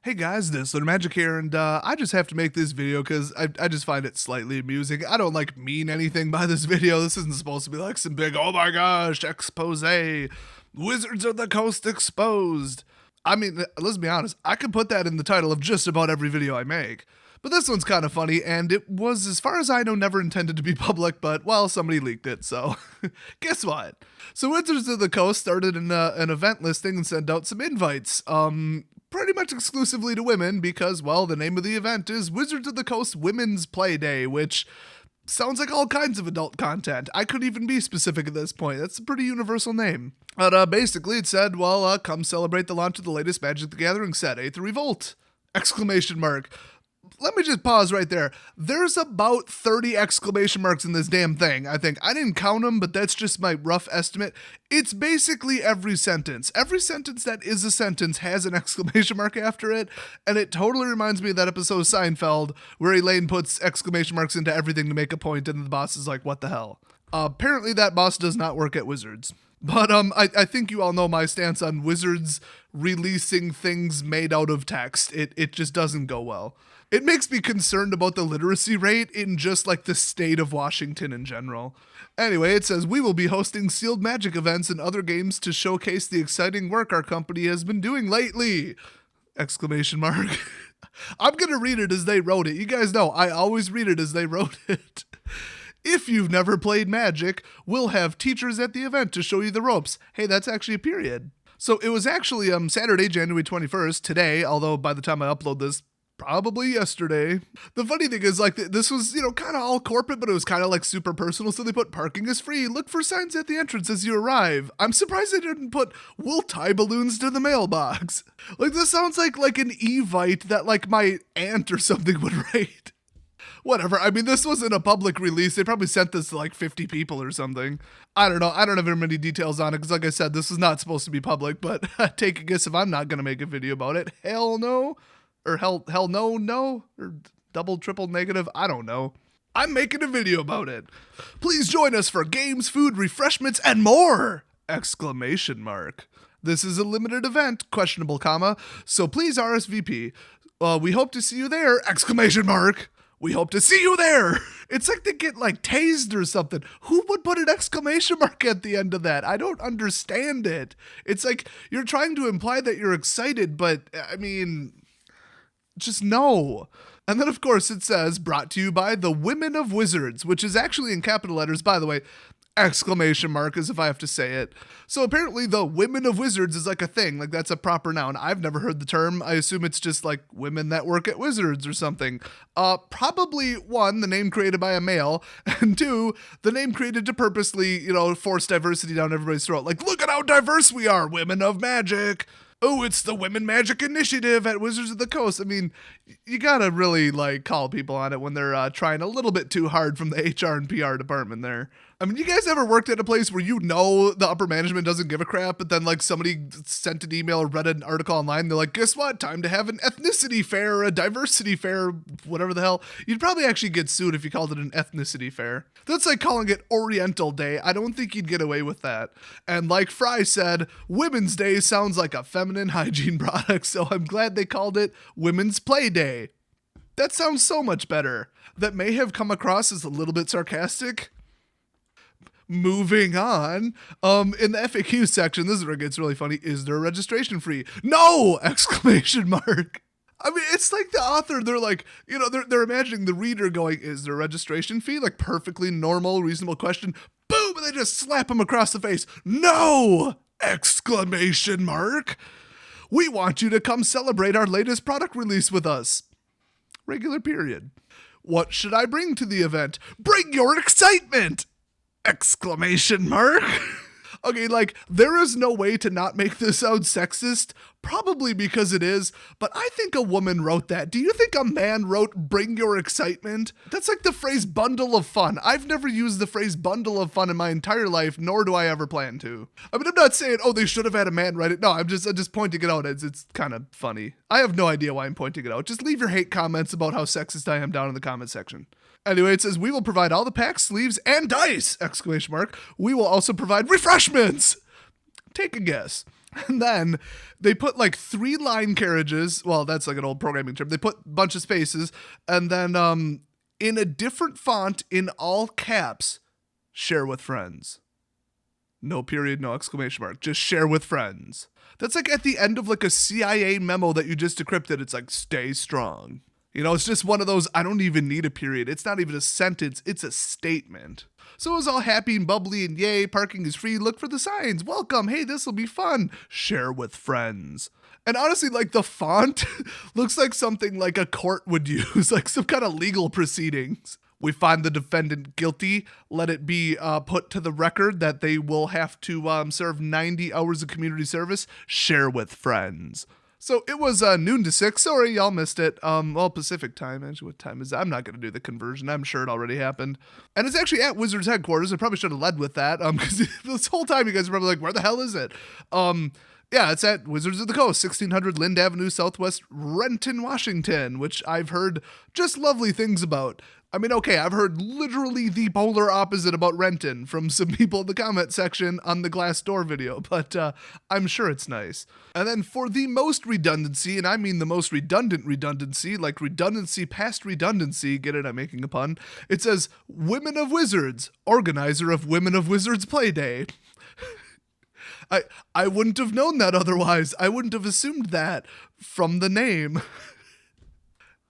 Hey guys, this is Magic here, and I just have to make this video because I just find it slightly amusing. I don't mean anything by this video. This isn't supposed to be like some big, oh my gosh, expose. Wizards of the Coast exposed. I mean, let's be honest, I could put that in the title of just about every video I make. But this one's kind of funny, and it was, as far as I know, never intended to be public, but, well, somebody leaked it, so guess what? So Wizards of the Coast started an event listing and sent out some invites, pretty much exclusively to women because, well, the name of the event is Wizards of the Coast Women's Play Day, which sounds like all kinds of adult content. I couldn't even be specific at this point. That's a pretty universal name. But basically it said, well, come celebrate the launch of the latest Magic the Gathering set, Aether Revolt! Exclamation mark. Let me just pause right there. There's about 30 exclamation marks in this damn thing, I think. I didn't count them, but that's just my rough estimate. It's basically every sentence. Every sentence that is a sentence has an exclamation mark after it, and it totally reminds me of that episode of Seinfeld where Elaine puts exclamation marks into everything to make a point, and the boss is like, what the hell? Apparently that boss does not work at Wizards. But I think you all know my stance on Wizards releasing things made out of text. It just doesn't go well. It makes me concerned about the literacy rate in just like the state of Washington in general. Anyway, it says, we will be hosting sealed Magic events and other games to showcase the exciting work our company has been doing lately! Exclamation mark. I'm gonna read it as they wrote it. You guys know, I always read it as they wrote it. If you've never played Magic, we'll have teachers at the event to show you the ropes. Hey, that's actually a period. So it was actually Saturday, January 21st, today, although by the time I upload this, probably yesterday. The funny thing is, like, this was, kind of all corporate, but it was kind of like super personal. So they put parking is free. Look for signs at the entrance as you arrive. I'm surprised they didn't put, we'll tie balloons to the mailbox. Like, this sounds like an Evite that like my aunt or something would write. Whatever. I mean, this wasn't a public release. They probably sent this to like 50 people or something. I don't know. I don't have very many details on it because, like I said, this is not supposed to be public, but take a guess if I'm not going to make a video about it. Hell no. Or hell no, or double, triple negative, I don't know. I'm making a video about it. Please join us for games, food, refreshments, and more! Exclamation mark. This is a limited event, questionable comma, so please RSVP. We hope to see you there! Exclamation mark. We hope to see you there! It's like they get like tased or something. Who would put an exclamation mark at the end of that? I don't understand it. It's like you're trying to imply that you're excited, but I mean, just no. And then, of course, it says, brought to you by the Women of Wizards, which is actually in capital letters, by the way, exclamation mark, as if I have to say it. So apparently the Women of Wizards is like a thing, like that's a proper noun. I've never heard the term. I assume it's just like women that work at Wizards or something. Probably one, the name created by a male, and two, the name created to purposely, force diversity down everybody's throat. Like, look at how diverse we are, women of magic. Oh, it's the Women Magic Initiative at Wizards of the Coast. I mean, you gotta really, call people on it when they're trying a little bit too hard from the HR and PR department there. I mean, you guys ever worked at a place where the upper management doesn't give a crap, but then, somebody sent an email or read an article online, and they're like, guess what? Time to have an ethnicity fair, or a diversity fair, whatever the hell. You'd probably actually get sued if you called it an ethnicity fair. That's like calling it Oriental Day. I don't think you'd get away with that. And like Fry said, Women's Day sounds like a feminine hygiene product, so I'm glad they called it Women's Play Day. That sounds so much better. That may have come across as a little bit sarcastic. Moving on, in the FAQ section, this is where it gets really funny. Is there a registration fee? No! Exclamation mark. I mean, it's like the author, they're like, they're imagining the reader going, is there a registration fee? Like, perfectly normal, reasonable question. Boom! And they just slap him across the face. No! Exclamation mark. We want you to come celebrate our latest product release with us. Regular period. What should I bring to the event? Bring your excitement! Exclamation mark. Okay, there is no way to not make this sound sexist, probably because it is, but I think a woman wrote that. Do you think a man wrote bring your excitement? That's like the phrase bundle of fun. I've never used the phrase bundle of fun in my entire life, nor do I ever plan to. I mean, I'm not saying, they should have had a man write it. No, I'm just pointing it out as it's kind of funny. I have no idea why I'm pointing it out. Just leave your hate comments about how sexist I am down in the comment section. Anyway, it says, we will provide all the packs, sleeves, and dice! Exclamation mark. We will also provide refreshments! Take a guess. And then they put like 3-line carriages. Well, that's like an old programming term. They put a bunch of spaces, and then in a different font in all caps, share with friends. No period, no exclamation mark. Just share with friends. That's like at the end of like a CIA memo that you just decrypted. It's like, stay strong. You know, it's just one of those, I don't even need a period. It's not even a sentence. It's a statement. So it was all happy and bubbly and yay, parking is free. Look for the signs. Welcome. Hey, this will be fun. Share with friends. And honestly, like the font looks like something like a court would use, like some kind of legal proceedings. We find the defendant guilty. Let it be put to the record that they will have to serve 90 hours of community service. Share with friends. So it was noon to 6. Sorry, y'all missed it. Well, Pacific time. Actually, what time is it? I'm not going to do the conversion. I'm sure it already happened. And it's actually at Wizards headquarters. I probably should have led with that. Because this whole time you guys are probably like, where the hell is it? Yeah, it's at Wizards of the Coast, 1600 Lind Avenue, Southwest Renton, Washington, which I've heard just lovely things about. I mean, okay, I've heard literally the polar opposite about Renton from some people in the comment section on the Glassdoor video, but I'm sure it's nice. And then for the most redundancy, and I mean the most redundant redundancy, like redundancy past redundancy, get it, I'm making a pun, it says, Women of Wizards, organizer of Women of Wizards Play Day. I wouldn't have known that otherwise. I wouldn't have assumed that from the name.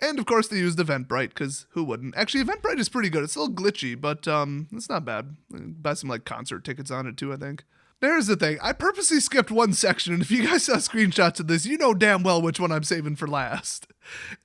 And of course they used Eventbrite, because who wouldn't? Actually, Eventbrite is pretty good. It's a little glitchy, but it's not bad. Buy some like concert tickets on it too, I think. There's the thing. I purposely skipped one section, and if you guys saw screenshots of this, you know damn well which one I'm saving for last.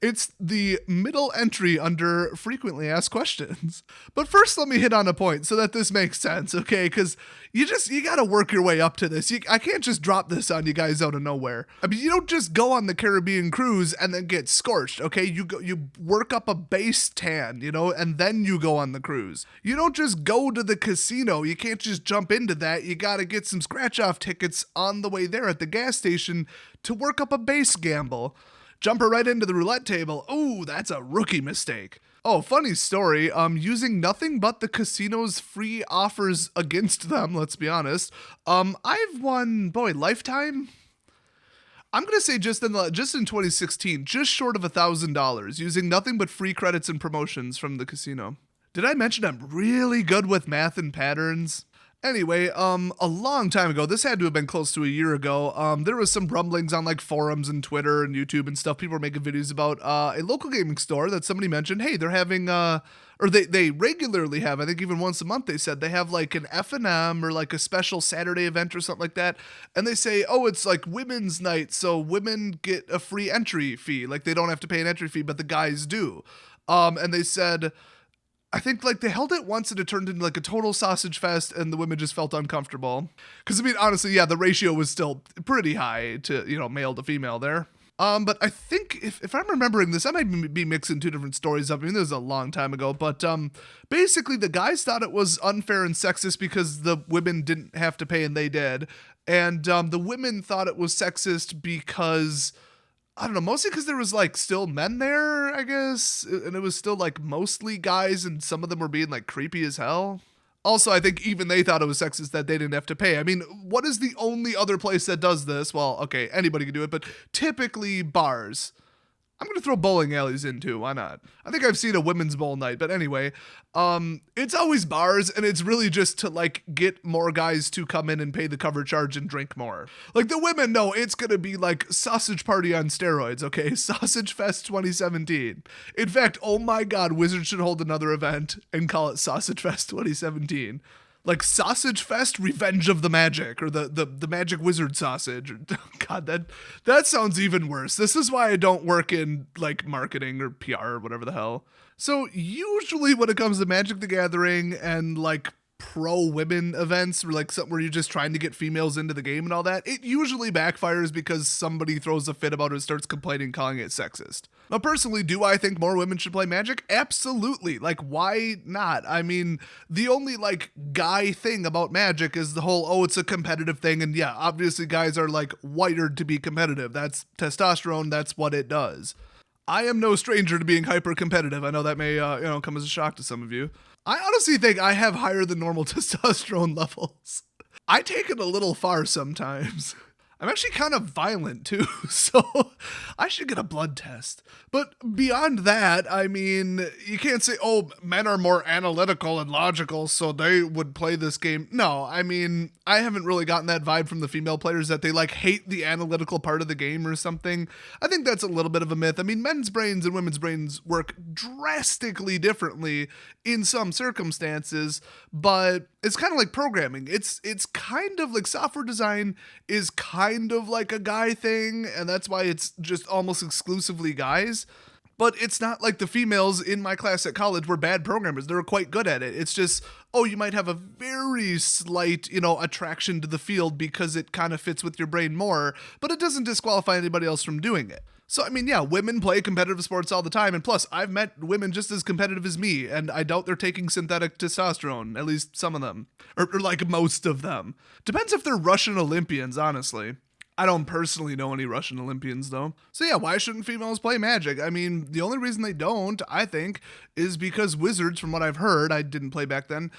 It's the middle entry under frequently asked questions. But first, let me hit on a point so that this makes sense, okay? Because you gotta work your way up to this. I can't just drop this on you guys out of nowhere. I mean, you don't just go on the Caribbean cruise and then get scorched, okay? You work up a base tan, you know, and then you go on the cruise. You don't just go to the casino. You can't just jump into that. You gotta get some scratch-off tickets on the way there at the gas station to work up a base gamble. Jumper right into the roulette table. Oh, that's a rookie mistake. Oh, funny story. Using nothing but the casino's free offers against them, let's be honest. I've won, lifetime? I'm gonna say just in 2016, just short of $1,000, using nothing but free credits and promotions from the casino. Did I mention I'm really good with math and patterns? Anyway, a long time ago, this had to have been close to a year ago, there was some rumblings on like forums and Twitter and YouTube and stuff. People were making videos about a local gaming store that somebody mentioned, hey, they're having, or they regularly have, I think even once a month they said, they have like an F&M or like a special Saturday event or something like that. And they say, oh, it's like women's night, so women get a free entry fee. Like they don't have to pay an entry fee, but the guys do. And they said, I think like they held it once and it turned into like a total sausage fest and the women just felt uncomfortable. Because I mean, honestly, yeah, the ratio was still pretty high to, you know, male to female there. But I think if I'm remembering this, I might be mixing two different stories up. I mean, this was a long time ago, but basically the guys thought it was unfair and sexist because the women didn't have to pay and they did. And the women thought it was sexist because, I don't know, mostly because there was like still men there, I guess, and it was still like mostly guys and some of them were being like creepy as hell. Also, I think even they thought it was sexist that they didn't have to pay. I mean, what is the only other place that does this? Well, okay, anybody can do it, but typically bars. I'm going to throw bowling alleys in too. Why not? I think I've seen a women's bowl night, but anyway, it's always bars and it's really just to like get more guys to come in and pay the cover charge and drink more. Like the women know it's going to be like sausage party on steroids. Okay. Sausage Fest 2017. In fact, oh my God, Wizards should hold another event and call it Sausage Fest 2017. Like Sausage Fest, Revenge of the Magic, or the Magic Wizard Sausage. God, that sounds even worse. This is why I don't work in like marketing or PR or whatever the hell. So usually when it comes to Magic the Gathering and like pro-women events, or like something where you're just trying to get females into the game and all that, it usually backfires because somebody throws a fit about it and starts complaining, calling it sexist. Now, personally, do I think more women should play Magic? Absolutely. Like, why not? I mean, the only like guy thing about Magic is the whole, oh, it's a competitive thing. And yeah, obviously guys are like wired to be competitive. That's testosterone. That's what it does. I am no stranger to being hyper competitive. I know that may, come as a shock to some of you. I honestly think I have higher than normal testosterone levels. I take it a little far sometimes. I'm actually kind of violent too, so I should get a blood test. But beyond that, I mean, you can't say, oh, men are more analytical and logical, so they would play this game. No, I mean, I haven't really gotten that vibe from the female players that they like hate the analytical part of the game or something. I think that's a little bit of a myth. I mean, men's brains and women's brains work drastically differently in some circumstances, but it's kind of like programming. It's kind of like software design is kind of like a guy thing, and that's why it's just almost exclusively guys. But it's not like the females in my class at college were bad programmers. They were quite good at it. It's just, oh, you might have a very slight, attraction to the field because it kind of fits with your brain more, but it doesn't disqualify anybody else from doing it. So, I mean, yeah, women play competitive sports all the time, and plus, I've met women just as competitive as me, and I doubt they're taking synthetic testosterone, at least some of them, or like most of them. Depends if they're Russian Olympians, honestly. I don't personally know any Russian Olympians, though. So yeah, why shouldn't females play Magic? I mean, the only reason they don't, I think, is because Wizards, from what I've heard, I didn't play back then,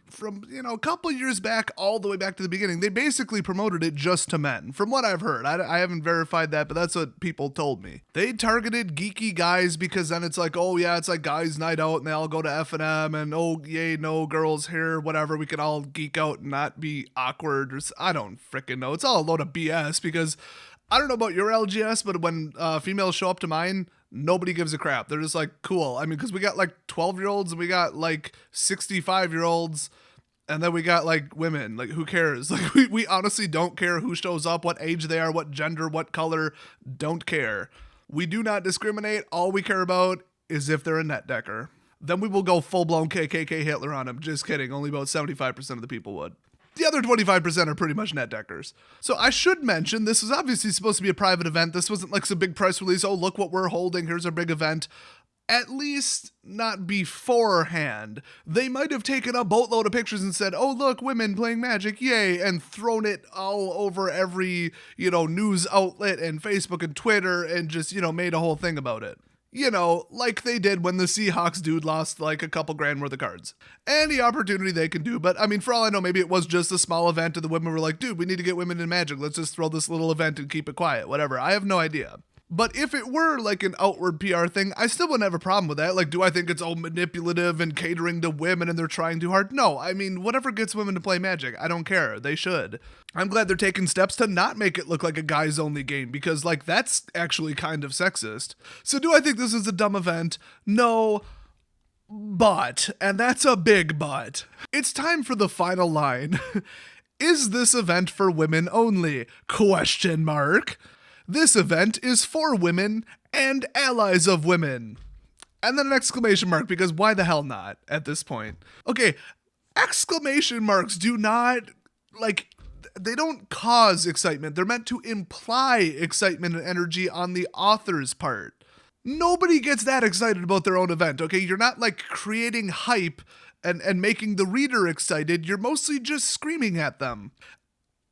from, a couple years back all the way back to the beginning, they basically promoted it just to men. From what I've heard, I haven't verified that, but that's what people told me. They targeted geeky guys because then it's like, oh yeah, it's like guys' night out and they all go to F&M and oh yay, no girls here, whatever, we can all geek out and not be awkward. I don't freaking know. It's all a load of BS because I don't know about your LGS, but when females show up to mine, nobody gives a crap. They're just like, cool. I mean, because we got like 12-year-olds and we got like 65-year-olds. And then we got like women, like who cares? Like we honestly don't care who shows up, what age they are, what gender, what color, don't care. We do not discriminate. All we care about is if they're a net decker. Then we will go full-blown KKK Hitler on them. Just kidding. Only about 75% of the people would. The other 25% are pretty much net deckers. So I should mention, this was obviously supposed to be a private event. This wasn't like some big press release. Oh, look what we're holding. Here's our big event. At least not beforehand. They might have taken a boatload of pictures and said, oh, look, women playing Magic, yay, and thrown it all over every, news outlet and Facebook and Twitter and just, made a whole thing about it. Like they did when the Seahawks dude lost like a couple grand worth of cards. Any opportunity they can do, but I mean, for all I know, maybe it was just a small event and the women were like, dude, we need to get women in Magic. Let's just throw this little event and keep it quiet, whatever. I have no idea. But if it were like an outward PR thing, I still wouldn't have a problem with that. Like, do I think it's all manipulative and catering to women and they're trying too hard? No, I mean, whatever gets women to play Magic, I don't care. They should. I'm glad they're taking steps to not make it look like a guys only game because like that's actually kind of sexist. So do I think this is a dumb event? No. But, and that's a big but, it's time for the final line. Is this event for women only? ? This event is for women and allies of women. And then an exclamation mark, because why the hell not at this point? Okay, exclamation marks do not, they don't cause excitement. They're meant to imply excitement and energy on the author's part. Nobody gets that excited about their own event, okay? You're not, creating hype and making the reader excited. You're mostly just screaming at them.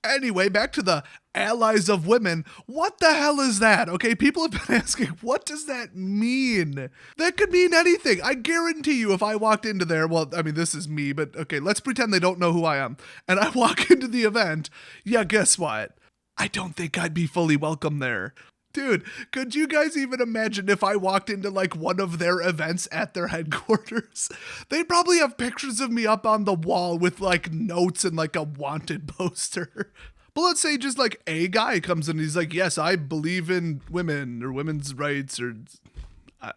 Anyway, back to the allies of women. What the hell is that? Okay, people have been asking, what does that mean? That could mean anything. I guarantee you if I walked into there, well, I mean, this is me, but okay, let's pretend they don't know who I am. And I walk into the event. Yeah, guess what? I don't think I'd be fully welcome there. Dude, could you guys even imagine if I walked into one of their events at their headquarters? They'd probably have pictures of me up on the wall with notes and a wanted poster. But let's say just a guy comes in and he's like, yes, I believe in women or women's rights or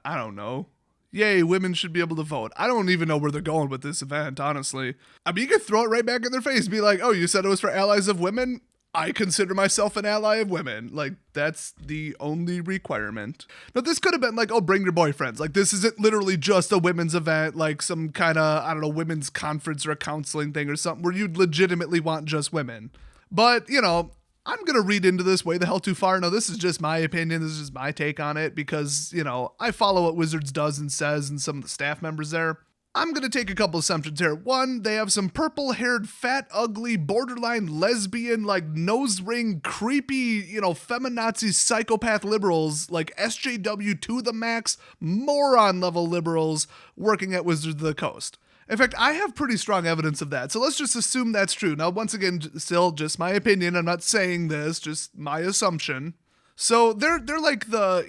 I don't know. Yay, women should be able to vote. I don't even know where they're going with this event, honestly. I mean, you could throw it right back in their face and be like, oh, you said it was for allies of women? I consider myself an ally of women. That's the only requirement. Now, this could have been oh, bring your boyfriends. This isn't literally just a women's event, some kind of, I don't know, women's conference or a counseling thing or something where you'd legitimately want just women. But, I'm going to read into this way the hell too far. No, this is just my opinion. This is just my take on it because, I follow what Wizards does and says and some of the staff members there. I'm going to take a couple assumptions here. One, they have some purple-haired, fat, ugly, borderline lesbian, nose ring, creepy, feminazi psychopath liberals, SJW to the max, moron-level liberals working at Wizards of the Coast. In fact, I have pretty strong evidence of that. So let's just assume that's true. Now, once again, still just my opinion. I'm not saying this, just my assumption. So they're like the,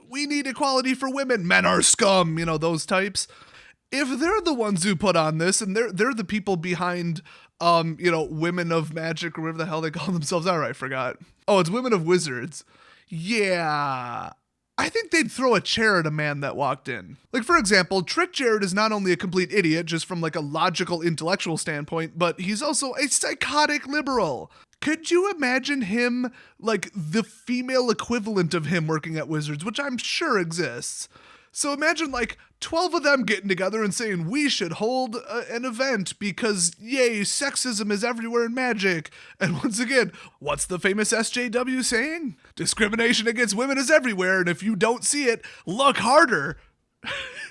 we need equality for women. Men are scum, those types. If they're the ones who put on this and they're the people behind, Women of Magic or whatever the hell they call themselves. All right, I forgot. Oh, it's Women of Wizards. Yeah. I think they'd throw a chair at a man that walked in. Like, for example, Trick Jared is not only a complete idiot, just from like a logical, intellectual standpoint, but he's also a psychotic liberal. Could you imagine him, like the female equivalent of him working at Wizards, which I'm sure exists? So imagine like 12 of them getting together and saying, we should hold an event because, yay, sexism is everywhere in Magic. And once again, what's the famous SJW saying? Discrimination against women is everywhere, and if you don't see it, look harder.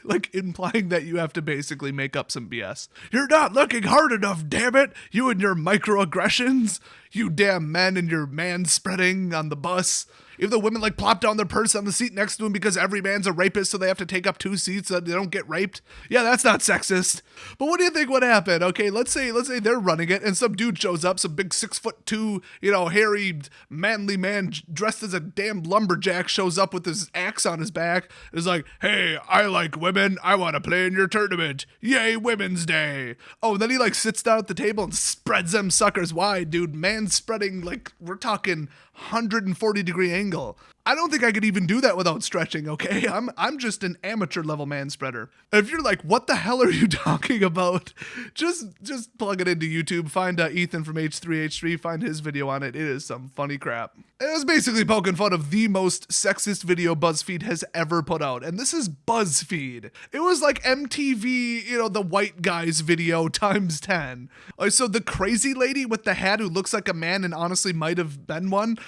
Like implying that you have to basically make up some BS. You're not looking hard enough, damn it. You and your microaggressions. You damn men and your man-spreading on the bus. If the women like plop down their purse on the seat next to him because every man's a rapist, so they have to take up 2 seats so that they don't get raped. Yeah, that's not sexist. But what do you think would happen? Okay, let's say they're running it and some dude shows up, some big 6'2", hairy, manly man dressed as a damn lumberjack shows up with his axe on his back. Is like, hey, I like women. I want to play in your tournament. Yay, Women's Day. Oh, and then he like sits down at the table and spreads them suckers wide, dude. Man spreading, like we're talking 140-degree angle. I don't think I could even do that without stretching, okay? I'm just an amateur level man spreader. If you're like, what the hell are you talking about? Just plug it into YouTube, find Ethan from H3H3, find his video on it. It is some funny crap. It was basically poking fun of the most sexist video BuzzFeed has ever put out, and this is BuzzFeed. It was like MTV, the white guys video times 10. So the crazy lady with the hat who looks like a man and honestly might have been one,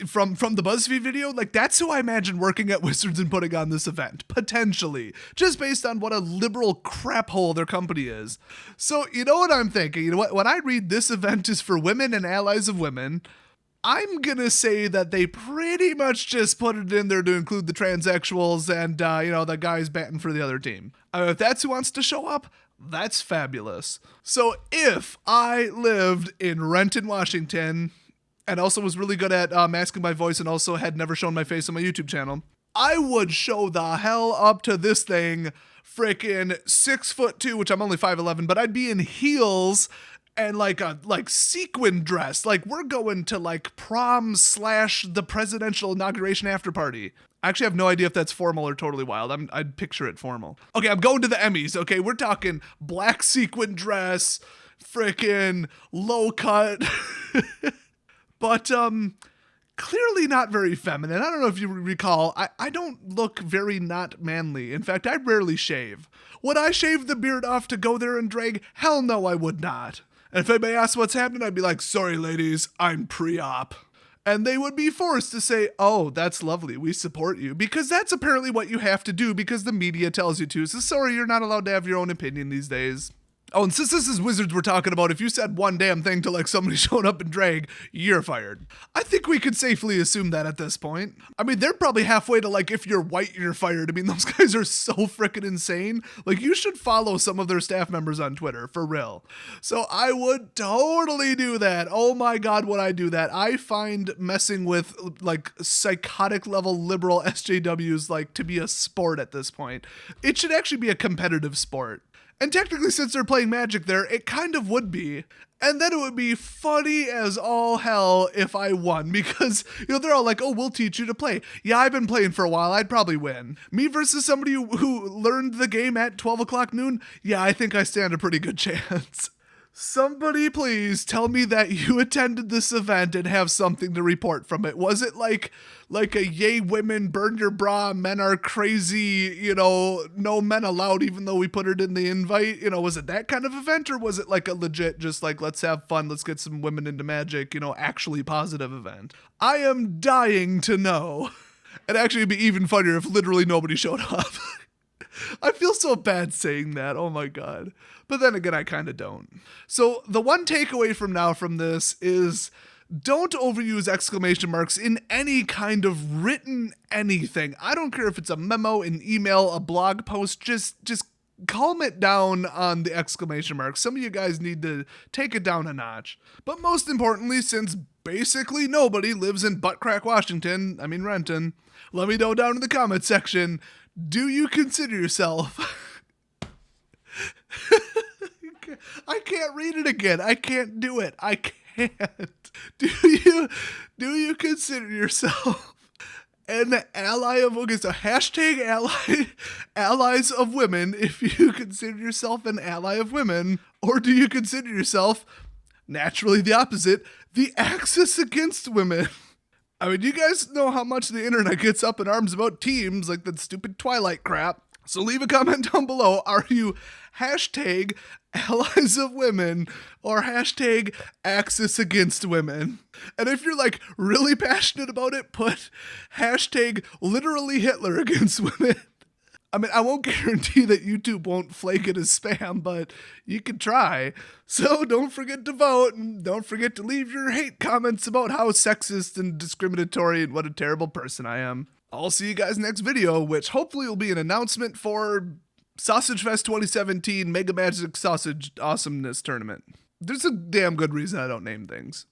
from the BuzzFeed video, like that's who I imagine working at Wizards and putting on this event, potentially, just based on what a liberal crap hole their company is. So you know what I'm thinking? You know what? When I read this event is for women and allies of women, I'm gonna say that they pretty much just put it in there to include the transsexuals and the guys batting for the other team. If that's who wants to show up, that's fabulous. So if I lived in Renton, Washington, and also was really good at masking my voice and also had never shown my face on my YouTube channel, I would show the hell up to this thing, frickin' 6'2", which I'm only 5'11", but I'd be in heels and like a sequin dress. Like we're going to like prom / the presidential inauguration after party. I actually have no idea if that's formal or totally wild. I'd picture it formal. Okay, I'm going to the Emmys. Okay, we're talking black sequin dress, frickin' low cut. But clearly not very feminine. I don't know if you recall, I don't look very not manly. In fact, I rarely shave. Would I shave the beard off to go there and drag? Hell no, I would not. And if anybody asks what's happening, I'd be like, sorry ladies, I'm pre-op. And they would be forced to say, oh, that's lovely, we support you. Because that's apparently what you have to do because the media tells you to. So sorry, you're not allowed to have your own opinion these days. Oh, and since this is Wizards we're talking about, if you said one damn thing to like somebody showing up in drag, you're fired. I think we could safely assume that at this point. I mean, they're probably halfway to like, if you're white, you're fired. I mean, those guys are so freaking insane. Like, you should follow some of their staff members on Twitter, for real. So I would totally do that. Oh my God, would I do that? I find messing with like psychotic level liberal SJWs like to be a sport at this point. It should actually be a competitive sport. And technically, since they're playing Magic there, it kind of would be. And then it would be funny as all hell if I won because, they're all like, oh, we'll teach you to play. Yeah, I've been playing for a while. I'd probably win. Me versus somebody who learned the game at 12 o'clock noon? Yeah, I think I stand a pretty good chance. Somebody please tell me that you attended this event and have something to report from it. Was it like a yay women, burn your bra, men are crazy, no men allowed even though we put it in the invite? Was it that kind of event or was it like a legit just like let's have fun, let's get some women into Magic, actually positive event? I am dying to know. And actually it'd be even funnier if literally nobody showed up. I feel so bad saying that. Oh my God. But then again, I kind of don't. So the one takeaway from this is don't overuse exclamation marks in any kind of written anything. I don't care if it's a memo, an email, a blog post, just calm it down on the exclamation mark. Some of you guys need to take it down a notch. But most importantly, since basically nobody lives in Buttcrack, Washington, I mean Renton, let me know down in the comment section, do you consider yourself... I can't read it again. I can't do it. I can't. Do you consider yourself an ally of, okay, so hashtag allies of women if you consider yourself an ally of women, or do you consider yourself, naturally the opposite, the axis against women? I mean, you guys know how much the internet gets up in arms about teams like that stupid Twilight crap. So leave a comment down below. Are you hashtag allies of women or hashtag axis against women? And if you're like really passionate about it, put hashtag literally Hitler against women. I mean, I won't guarantee that YouTube won't flake it as spam, but you can try. So don't forget to vote, and don't forget to leave your hate comments about how sexist and discriminatory and what a terrible person I am. I'll see you guys next video, which hopefully will be an announcement for Sausage Fest 2017 Mega Magic Sausage Awesomeness Tournament. There's a damn good reason I don't name things.